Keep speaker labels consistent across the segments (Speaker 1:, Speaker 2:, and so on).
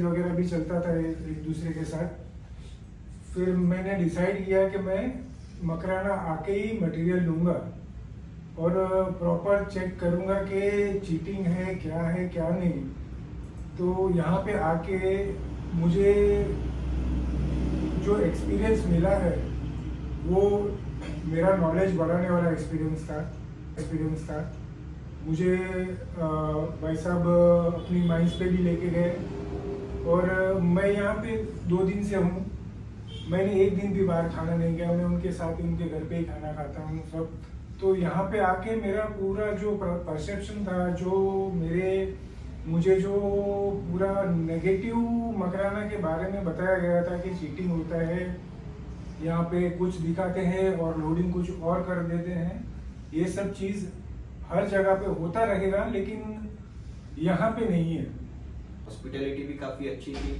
Speaker 1: वगैरह भी चलता था एक दूसरे के साथ। फिर मैंने डिसाइड किया कि मैं मकराना आके ही मटेरियल लूँगा और प्रॉपर चेक करूँगा कि चीटिंग है क्या नहीं। तो यहाँ पे आके मुझे जो एक्सपीरियंस मिला है वो मेरा नॉलेज बढ़ाने वाला एक्सपीरियंस था। मुझे भाई साहब अपनी माइंस पे भी लेके गए और मैं यहाँ पे 2 दिन से हूँ। मैंने एक दिन भी बाहर खाना नहीं गया, मैं उनके साथ ही उनके घर पे ही खाना खाता हूँ सब। तो यहाँ पे आके मेरा पूरा जो परसेप्शन था, मुझे जो पूरा नेगेटिव मकराना के बारे में बताया गया था कि चीटिंग होता है, यहाँ पे कुछ दिखाते हैं और लोडिंग कुछ और कर देते हैं, ये सब चीज़ हर जगह पे होता रहेगा लेकिन यहाँ पे नहीं है।
Speaker 2: हॉस्पिटैलिटी भी काफ़ी अच्छी थी,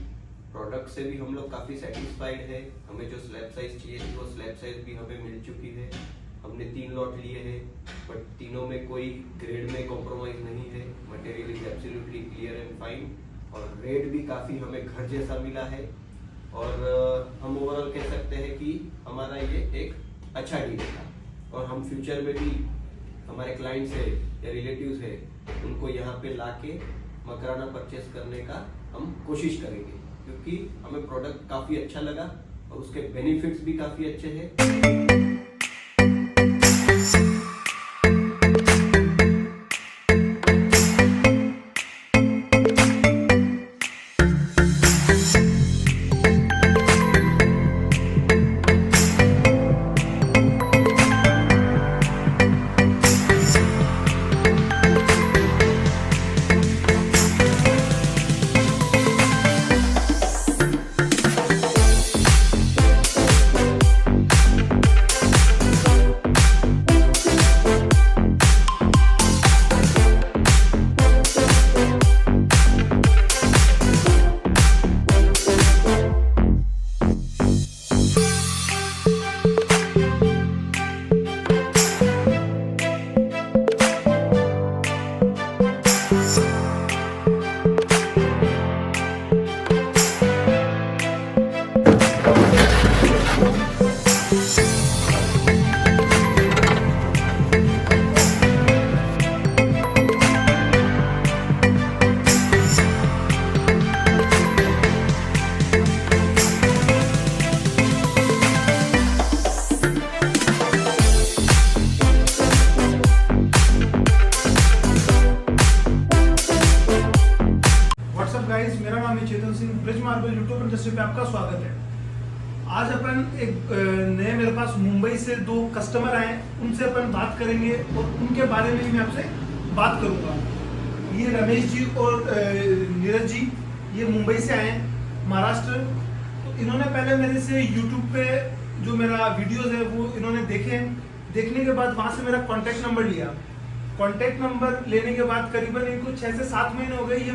Speaker 2: प्रोडक्ट से भी हम लोग काफ़ी सेटिस्फाइड है। हमें जो स्लैब साइज चाहिए थी वो स्लैब साइज भी हमें मिल चुकी है। हमने 3 लॉट लिए हैं बट तीनों में कोई ग्रेड में कॉम्प्रोमाइज़ नहीं है। Material is absolutely clear and fine और रेट भी काफ़ी हमें घर जैसा मिला है। और हम ओवरऑल कह सकते हैं कि हमारा ये एक अच्छा डील था और हम फ्यूचर में भी हमारे क्लाइंट्स है या रिलेटिव्स है उनको यहाँ पे लाके मकराना परचेस करने का हम कोशिश करेंगे, क्योंकि हमें प्रोडक्ट काफ़ी अच्छा लगा और उसके बेनिफिट्स भी काफ़ी अच्छे हैं।
Speaker 1: गाइस, मेरा नाम है Chetan Singh. Bridge marble YouTube industry पे आपका स्वागत है। आज अपन एक नए मेरे पास मुंबई से 2 कस्टमर आए, उनसे अपन बात करेंगे और उनके बारे में मैं आपसे बात करूंगा। ये रमेश जी और नीरज जी, ये मुंबई से आए हैं, महाराष्ट्र। तो इन्होंने पहले मेरे से यूट्यूब पे जो मेरा वीडियोज है वो इन्होंने देखने के बाद वहां से मेरा कॉन्टैक्ट नंबर लिया। कॉन्टैक्ट नंबर लेने के बाद करीबन इनको 6 से 7 महीने हो गए। ये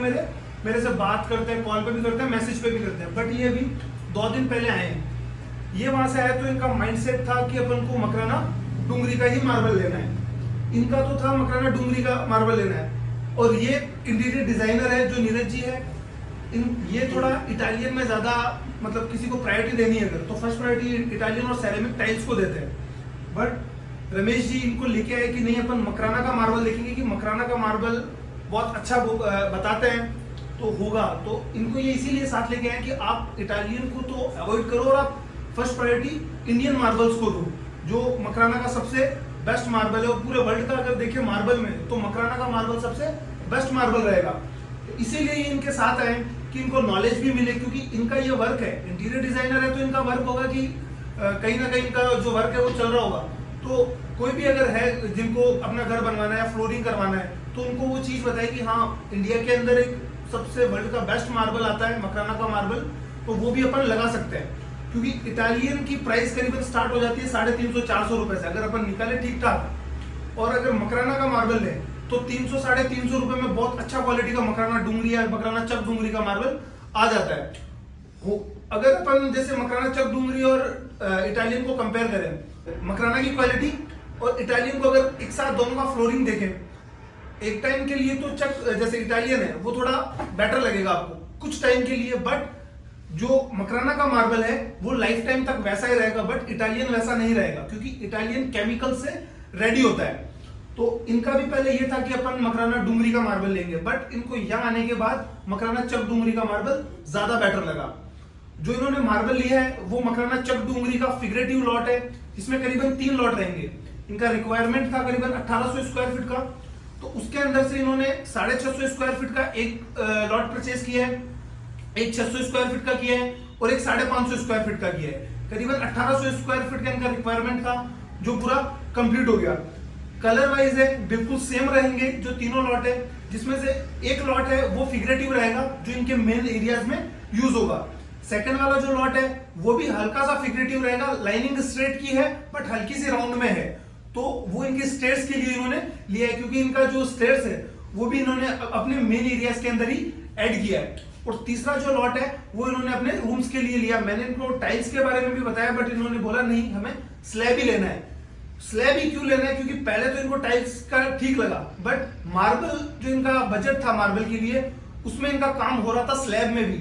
Speaker 1: मेरे से बात करते हैं, कॉल पे भी करते हैं, मैसेज पे भी करते हैं। बट ये अभी 2 दिन पहले आए हैं। ये वहां से आए तो इनका माइंडसेट था कि अपन को मकराना डुंगरी का ही मार्बल लेना है। इनका तो था मकराना डुंगरी का मार्बल लेना है। और ये इंटीरियर डिजाइनर है जो नीरज जी है, ये थोड़ा इटालियन में ज्यादा मतलब किसी को प्रायोरिटी देनी है अगर तो फर्स्ट प्रायोरिटी इटालियन और सेरेमिक टाइल्स को देते हैं। बट रमेश जी इनको लेके आए कि नहीं, अपन मकराना का मार्बल देखेंगे कि मकराना का मार्बल बहुत अच्छा बताते हैं तो होगा। तो इनको ये इसीलिए साथ लेके आए कि आप इटालियन को तो अवॉइड करो और आप फर्स्ट प्रायोरिटी इंडियन मार्बल्स को दो, जो मकराना का सबसे बेस्ट मार्बल है। और पूरे वर्ल्ड का अगर देखें मार्बल में तो मकराना का मार्बल सबसे बेस्ट मार्बल रहेगा। तो इसीलिए ये इनके साथ आए कि इनको नॉलेज भी मिले, क्योंकि इनका ये वर्क है, इंटीरियर डिजाइनर है तो इनका वर्क होगा कि कहीं ना कहीं इनका जो वर्क है वो चल रहा होगा। तो कोई भी अगर है जिनको अपना घर बनवाना है, फ्लोरिंग करवाना है, तो उनको वो चीज बताए कि हाँ इंडिया के अंदर एक सबसे वर्ल्ड का बेस्ट मार्बल आता है मकराना का मार्बल, तो वो भी अपन लगा सकते हैं। क्योंकि इटालियन की प्राइस करीबन स्टार्ट हो जाती है 350-400 रुपए से, अगर अपन निकाले ठीक ठाक। और अगर मकराना का मार्बल ले तो 300-350 रुपए में बहुत अच्छा क्वालिटी का मकराना डुंगरी या मकराना चक डुंगरी का मार्बल आ जाता है। अगर अपन जैसे मकराना चक डुंगरी और इटालियन को कंपेयर करें, मकराना की क्वालिटी और इटालियन को अगर एक साथ दोनों का फ्लोरिंग देखें, एक टाइम के लिए तो चक जैसे इटालियन है वो थोड़ा बेटर लगेगा आपको कुछ टाइम के लिए, बट जो मकराना का मार्बल है वो लाइफ टाइम तक वैसा ही रहेगा, बट इटालियन वैसा नहीं रहेगा क्योंकि इटालियन केमिकल से रेडी होता है। तो इनका भी पहले ये था कि अपन मकराना डुंगरी का मार्बल लेंगे, बट इनको यहाँ आने के बाद मकराना चक डुंगरी का मार्बल ज्यादा बेटर लगा। जो इन्होंने मार्बल लिया है वो मकराना चक डुंगरी का फिगरेटिव लॉट है, जिसमें करीबन 3 लॉट रहेंगे। इनका रिक्वायरमेंट था करीबन 1800 स्क्वायर फीट का, तो उसके अंदर से इन्होंने 650 स्क्वायर फीट का एक लॉट परचेज किया है, एक 600 स्क्वायर फीट का किया है और एक 550 स्क्वायर फीट का किया है। करीबन 1800 स्क्वायर फीट का इनका रिक्वायरमेंट था, जो पूरा कंप्लीट हो गया। कलर वाइज है बिल्कुल सेम रहेंगे जो तीनों लॉट है, जिसमें से एक लॉट है वो फिगरेटिव रहेगा जो इनके मेन एरियाज में यूज होगा। सेकंड वाला जो लॉट है वो भी हल्का सा फिगरेटिव रहेगा, लाइनिंग स्ट्रेट की है बट हल्की सी राउंड में है, तो वो इनके स्टेयर्स के लिए इन्होंने लिया है, क्योंकि इनका जो स्टेयर्स है वो भी इन्होंने अपने मेन एरियाज के अंदर ही ऐड किया है। और तीसरा जो लॉट है वो इन्होंने अपने रूम्स के लिए लिया। मैंने इनको टाइल्स के बारे में भी बताया, बट इन्होंने बोला नहीं हमें स्लैब ही लेना है। स्लैब ही क्यों लेना है, क्योंकि पहले तो इनको टाइल्स का ठीक लगा, बट मार्बल जो इनका बजट था मार्बल के लिए उसमें इनका काम हो रहा था स्लैब में भी।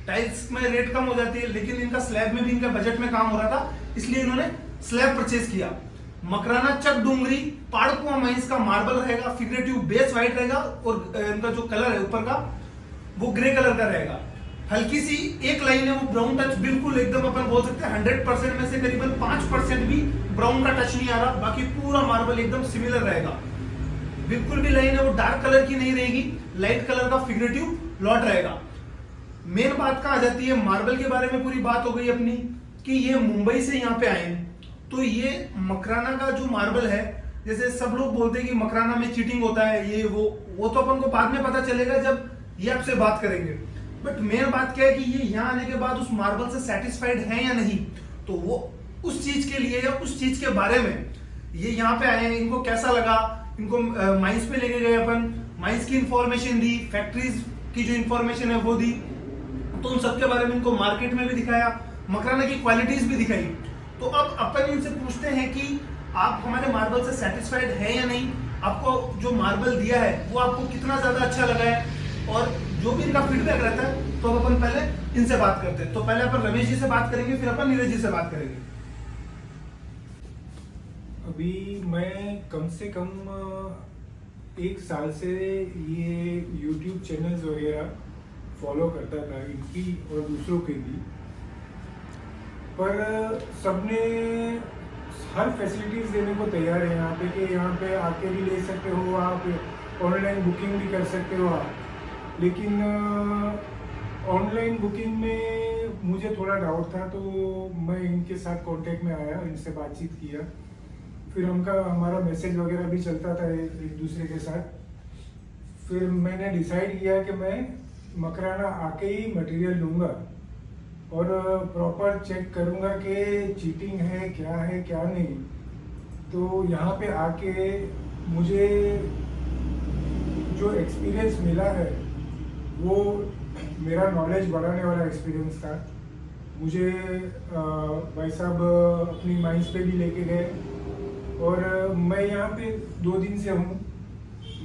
Speaker 1: टाइल्स में रेट कम हो जाती है, लेकिन इनका स्लैब में भी इनका बजट में काम हो रहा था, इसलिए इन्होंने स्लैब परचेज किया। मकराना चक डुंगरी पाड़कुआ माइंस का मार्बल रहेगा, फिगरेटिव बेस व्हाइट रहेगा और इनका जो कलर है ऊपर का वो ग्रे कलर का रहेगा। हल्की सी एक लाइन है वो ब्राउन टच, बिल्कुल एकदम अपन बोल सकते हैं 100% में से करीबन 5% भी ब्राउन का टच नहीं आ रहा, बाकी पूरा मार्बल एकदम सिमिलर रहेगा। बिल्कुल भी लाइन है वो डार्क कलर की नहीं रहेगी, लाइट कलर का फिगरेटिव लॉट रहेगा। मेन बात कहाँ आ जाती है, मार्बल के बारे में पूरी बात हो गई अपनी कि ये मुंबई से यहाँ पे आए हैं। तो ये मकराना का जो मार्बल है, जैसे सब लोग बोलते हैं कि मकराना में चीटिंग होता है ये वो तो अपन को बाद में पता चलेगा जब ये आपसे बात करेंगे। बट मेन बात क्या है कि ये यहाँ आने के बाद उस मार्बल से सेटिस्फाइड है या नहीं, तो वो उस चीज के लिए या उस चीज के बारे में ये यहाँ पे आए हैं। इनको कैसा लगा, इनको माइंस पे लेके गए अपन, माइंस की इंफॉर्मेशन दी, फैक्ट्रीज की जो इंफॉर्मेशन है वो दी, तो उन सबके बारे में इनको मार्केट में भी दिखाया, मकराना की क्वालिटीज भी दिखाई। तो अब अपन इनसे पूछते हैं कि आप हमारे मार्बल से सेटिस्फाइड है या नहीं, आपको जो मार्बल दिया है वो आपको कितना ज्यादा अच्छा लगा है, और जो भी इनका फीडबैक रहता है तो अपन पहले इनसे बात करते हैं। तो पहले अपन रमेश जी से बात करेंगे, फिर अपन नीरज जी से बात करेंगे।
Speaker 3: अभी मैं कम से कम 1 साल से ये YouTube चैनल्स वगैरह फॉलो करता था, इनकी और दूसरों के भी, पर सबने हर फैसिलिटीज़ देने को तैयार है यहाँ पे कि यहाँ पे आके भी ले सकते हो आप, ऑनलाइन बुकिंग भी कर सकते हो आप। लेकिन ऑनलाइन बुकिंग में मुझे थोड़ा डाउट था, तो मैं इनके साथ कांटेक्ट में आया, इनसे बातचीत किया, फिर हमारा मैसेज वगैरह भी चलता था एक दूसरे के साथ। फिर मैंने डिसाइड किया कि मैं मकराना आके ही मटेरियल लूँगा और प्रॉपर चेक करूँगा कि चीटिंग है क्या नहीं। तो यहाँ पे आके मुझे जो एक्सपीरियंस मिला है वो मेरा नॉलेज बढ़ाने वाला एक्सपीरियंस था। मुझे भाई साहब अपनी माइंस पे भी लेके गए, और मैं यहाँ पे 2 दिन से हूँ,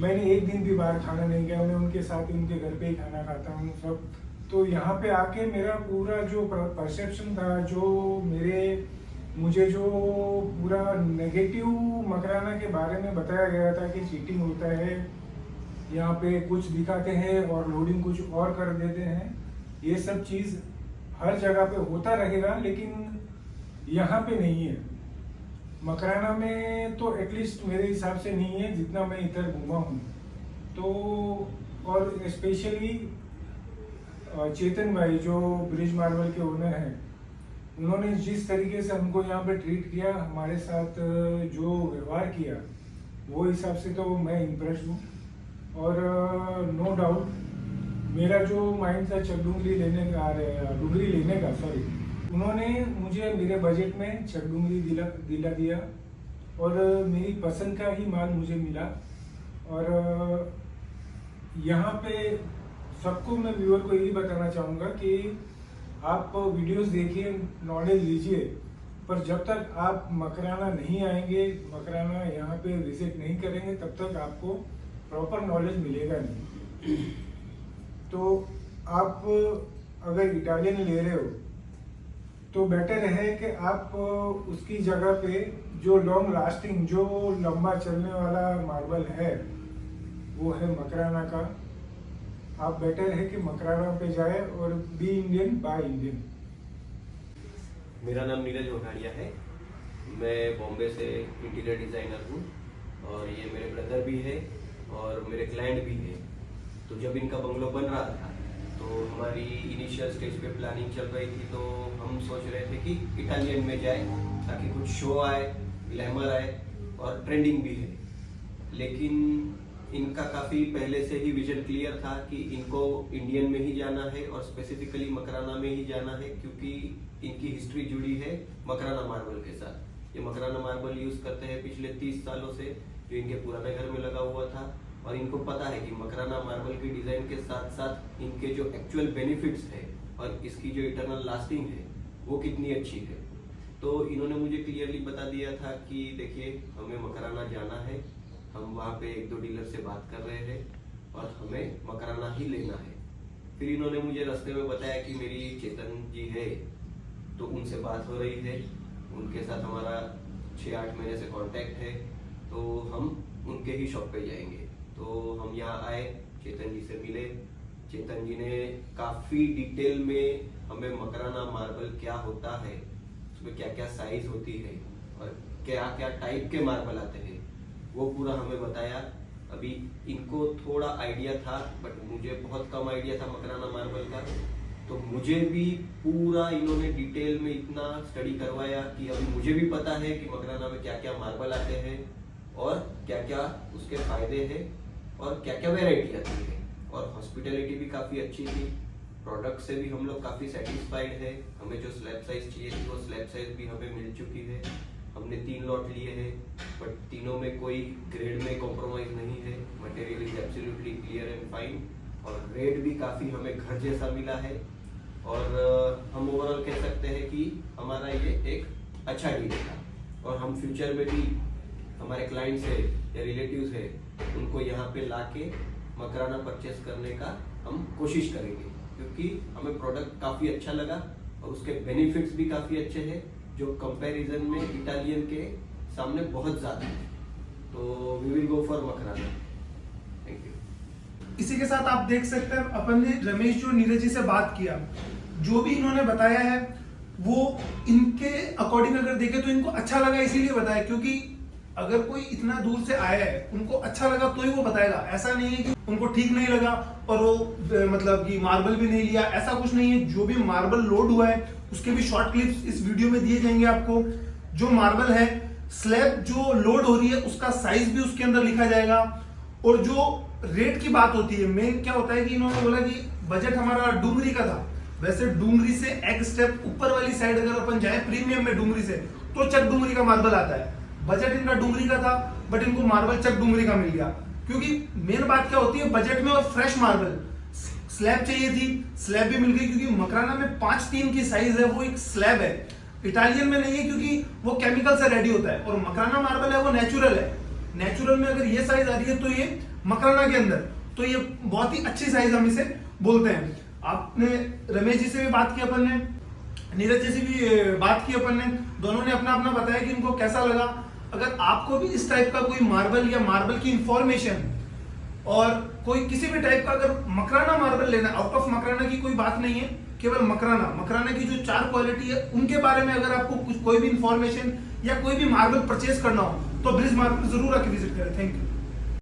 Speaker 3: मैंने एक दिन भी बाहर खाना नहीं गया, मैं उनके साथ ही उनके घर पे ही खाना खाता हूँ सब। तो यहाँ पे आके मेरा पूरा जो परसेप्शन था, जो मुझे जो पूरा नेगेटिव मकराना के बारे में बताया गया था कि चीटिंग होता है, यहाँ पे कुछ दिखाते हैं और लोडिंग कुछ और कर देते हैं, ये सब चीज़ हर जगह पे होता रहेगा, लेकिन यहाँ पे नहीं है। मकराना में तो एटलीस्ट मेरे हिसाब से नहीं है, जितना मैं इधर घूमा हूँ। तो और स्पेशली चेतन भाई जो ब्रिज मार्बल के ओनर हैं, उन्होंने जिस तरीके से हमको यहाँ पे ट्रीट किया, हमारे साथ जो व्यवहार किया, वो हिसाब से तो मैं इम्प्रेस हूँ। और नो डाउट मेरा जो माइंड था डुंगरी लेने का उन्होंने मुझे मेरे बजट में डुंगरी दिला दिया और मेरी पसंद का ही माल मुझे मिला। और यहाँ पे सबको मैं व्यूअर को यही बताना चाहूँगा कि आप वीडियोस देखिए, नॉलेज लीजिए, पर जब तक आप मकराना नहीं आएंगे, मकराना यहाँ पे विजिट नहीं करेंगे, तब तक आपको प्रॉपर नॉलेज मिलेगा नहीं। तो आप अगर इटालियन ले रहे हो तो बेटर है कि आप उसकी जगह पे जो लॉन्ग लास्टिंग, जो लंबा चलने वाला मार्बल है वो है मकराना का। आप बेटर है कि मकराना पे जाए और बी इंडियन बाय इंडियन।
Speaker 2: मेरा नाम नीरज वघाड़िया है। मैं बॉम्बे से इंटीरियर डिज़ाइनर हूँ और ये मेरे ब्रदर भी है और मेरे क्लाइंट भी है। तो जब इनका बंगलो बन रहा था तो हमारी इनिशियल स्टेज पे प्लानिंग चल रही थी, तो हम सोच रहे थे कि इटालियन में जाए ताकि कुछ शो आए, ग्लैमर आए और ट्रेंडिंग भी है। लेकिन इनका काफ़ी पहले से ही विजन क्लियर था कि इनको इंडियन में ही जाना है और स्पेसिफिकली मकराना में ही जाना है, क्योंकि इनकी हिस्ट्री जुड़ी है मकराना मार्बल के साथ। ये मकराना मार्बल यूज़ करते हैं पिछले 30 सालों से, जो इनके पुराने घर में लगा हुआ था। और इनको पता है कि मकराना मार्बल की डिज़ाइन के साथ साथ इनके जो एक्चुअल बेनिफिट्स है और इसकी जो इटरनल लास्टिंग है वो कितनी अच्छी है। तो इन्होंने मुझे क्लियरली बता दिया था कि देखिए हमें मकराना जाना है, हम वहाँ पे 1-2 डीलर से बात कर रहे हैं और हमें मकराना ही लेना है। फिर इन्होंने मुझे रास्ते में बताया कि मेरी चेतन जी है, तो उनसे बात हो रही है, उनके साथ हमारा 6-8 महीने से कांटेक्ट है, तो हम उनके ही शॉप पे जाएंगे। तो हम यहाँ आए, चेतन जी से मिले। चेतन जी ने काफ़ी डिटेल में हमें मकराना मार्बल क्या होता है, उसमें क्या क्या साइज होती है और क्या क्या टाइप के मार्बल आते हैं वो पूरा हमें बताया। अभी इनको थोड़ा आइडिया था बट मुझे बहुत कम आइडिया था मकराना मार्बल का, तो मुझे भी पूरा इन्होंने डिटेल में इतना स्टडी करवाया कि अभी मुझे भी पता है कि मकराना में क्या क्या मार्बल आते हैं और क्या क्या उसके फायदे हैं और क्या क्या वैरायटी आती है। और हॉस्पिटैलिटी भी काफ़ी अच्छी थी, प्रोडक्ट से भी हम लोग काफ़ी सेटिस्फाइड है। हमें जो स्लैब साइज चाहिए थी वो स्लैब साइज भी हमें मिल चुकी है। हमने 3 लॉट लिए हैं बट तीनों में कोई ग्रेड में कॉम्प्रोमाइज़ नहीं है। Material is absolutely clear and fine और रेट भी काफ़ी हमें घर जैसा मिला है। और हम ओवरऑल कह सकते हैं कि हमारा ये एक अच्छा डील था और हम फ्यूचर में भी हमारे क्लाइंट्स है या रिलेटिव्स है उनको यहाँ पे लाके मकराना परचेस करने का हम कोशिश करेंगे, क्योंकि हमें प्रोडक्ट काफ़ी अच्छा लगा और उसके बेनिफिट्स भी काफ़ी अच्छे हैं जो कंपैरिजन में इटालियन के सामने बहुत ज़्यादा है। तो we will go for Makrana. Thank you.
Speaker 1: इसी के साथ आप देख सकते हैं अपन ने रमेश जो नीरज जी से बात किया, जो भी इन्होंने बताया है वो इनके अकॉर्डिंग अगर देखें तो इनको अच्छा लगा, इसीलिए बताया। क्योंकि अगर कोई इतना दूर से आया है, उनको अच्छा लगा तो ही वो बताएगा। ऐसा नहीं है कि उनको ठीक नहीं लगा और वो मतलब कि मार्बल भी नहीं लिया, ऐसा कुछ नहीं है। जो भी मार्बल लोड हुआ है उसके भी शॉर्ट क्लिप्स इस वीडियो में दिए जाएंगे आपको। जो मार्बल है, स्लैब जो लोड हो रही है उसका साइज भी उसके अंदर लिखा जाएगा। और जो रेट की बात होती है, मेन क्या होता है कि इन्होंने बोला कि बजट हमारा डूंगरी का था। वैसे डूंगरी से एक स्टेप ऊपर वाली साइड अगर अपन जाए प्रीमियम में डूंगरी से, तो चक डूंगरी का मार्बल आता है। बजट इनका डूंगरी का था बट इनको मार्बल चक डूंगरी का मिल गया। क्योंकि मेन बात क्या होती है बजट में, और फ्रेश मार्बल स्लैब चाहिए थी, स्लैब भी मिल गई। क्योंकि मकराना में 5-3 की साइज है, वो एक स्लैब है। इटालियन में नहीं है क्योंकि वो केमिकल से रेडी होता है, और मकराना मार्बल है वो नेचुरल है। नेचुरल में अगर ये साइज आ रही है तो ये मकराना के अंदर तो ये बहुत ही अच्छी साइज हम इसे बोलते हैं। आपने रमेश जी से भी बात की अपन ने, नीरज जी से भी बात की अपन ने, दोनों ने अपना अपना बताया कि इनको कैसा लगा। अगर आपको भी इस टाइप का कोई मार्बल या मार्बल की इंफॉर्मेशन और कोई किसी भी टाइप का अगर मकराना मार्बल लेना, आउट ऑफ मकराना की कोई बात नहीं है, केवल मकराना की जो 4 क्वालिटी है उनके बारे में अगर आपको कुछ कोई भी इंफॉर्मेशन या कोई भी मार्बल परचेज करना हो तो ब्रिज मार्बल जरूर आके विजिट करें। Thank you.